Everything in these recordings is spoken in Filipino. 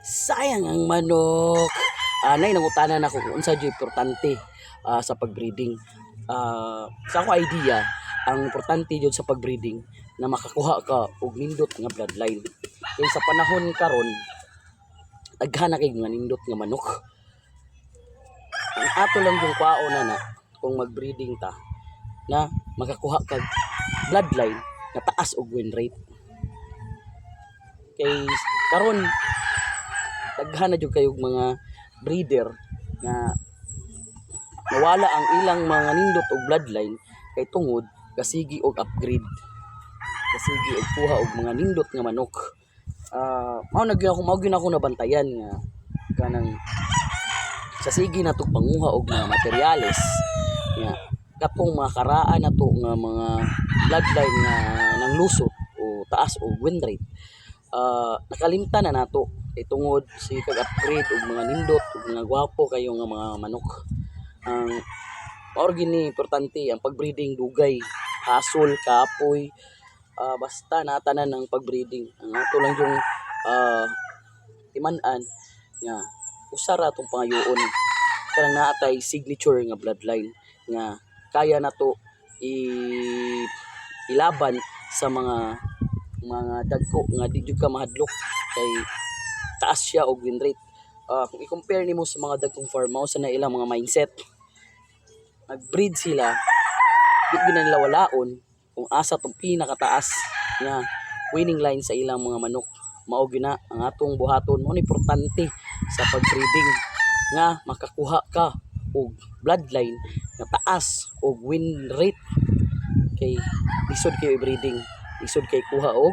Sayang ang manok. Nay nangutanan ako kung unsa jud importante sa pagbreeding. Sa ako idea, ang importante jud sa pagbreeding na makakuha ka og nindot nga bloodline. Kay sa panahon karon, daghan na kay nga nindot nga manok. Ang ato lang yung kwao na kung magbreeding ta na makakuha kag bloodline na taas og win rate. Kay karon daghan na jud kayog mga breeder nga nawala ang ilang mga nindot og bloodline kay tungod kasigi og upgrade, kasigi og kuha og mga nindot nga manok. Mao gyud ako nabantayan nga kanang sa sige na to panguha og mga materyales nga katong mga karaan na to nga mga bloodline nga nang lusot o taas og win rate. Nakalimtan na nato kay tungod si kag-upgrade og mga nindot og mga gwapo kayo nga mga manok. Ang maor gini importante ang pagbreeding dugay, hasol, kapoy, basta natanan ng pagbreeding. Ang ato lang yung timan-an nga usa ra tong pangayoon kanang naatay signature nga bloodline nga kaya nato ilaban sa mga dagko nga di jud ka mahadlok kay taas siya og win rate. Kung i-compare nimo sa mga dagkong farm sa na ilang mga mindset, nagbreed sila di gyud nila walaon kung asa tong pinakataas nga winning line sa ilang mga manok. Mao gyud na ang atong buhaton. Mo importante sa pagbreeding nga makakuha ka og bloodline nga taas og win rate. Kay lisod kay breeding, lisod kay kuha og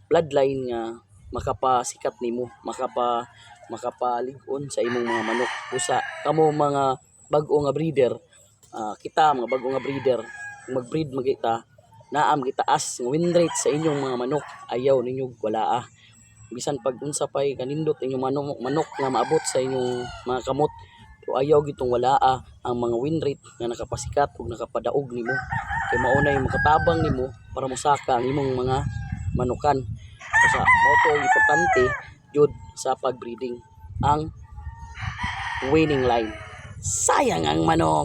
bloodline nga makapasikat nimo, makapalig-on sa imong mga manok. Usa kamo mga bag-o nga breeder, kita mga bag-o nga breeder, kung mag-breed magita naam gitaas nga win rate sa inyong mga manok, ayaw ninyo wala. Bisan pag unsa pay kanindot inyong manok nga maabot sa inyong mga kamot, pero ayaw gitong wala ang mga win rate nga nakapasikat ug nakapadaog nimo. Kay mao na yung makatabang nimo para mosaka ang imong mga manukan. Sa mao to importante jud sa pagbreeding ang winning line. Sayang ang manok.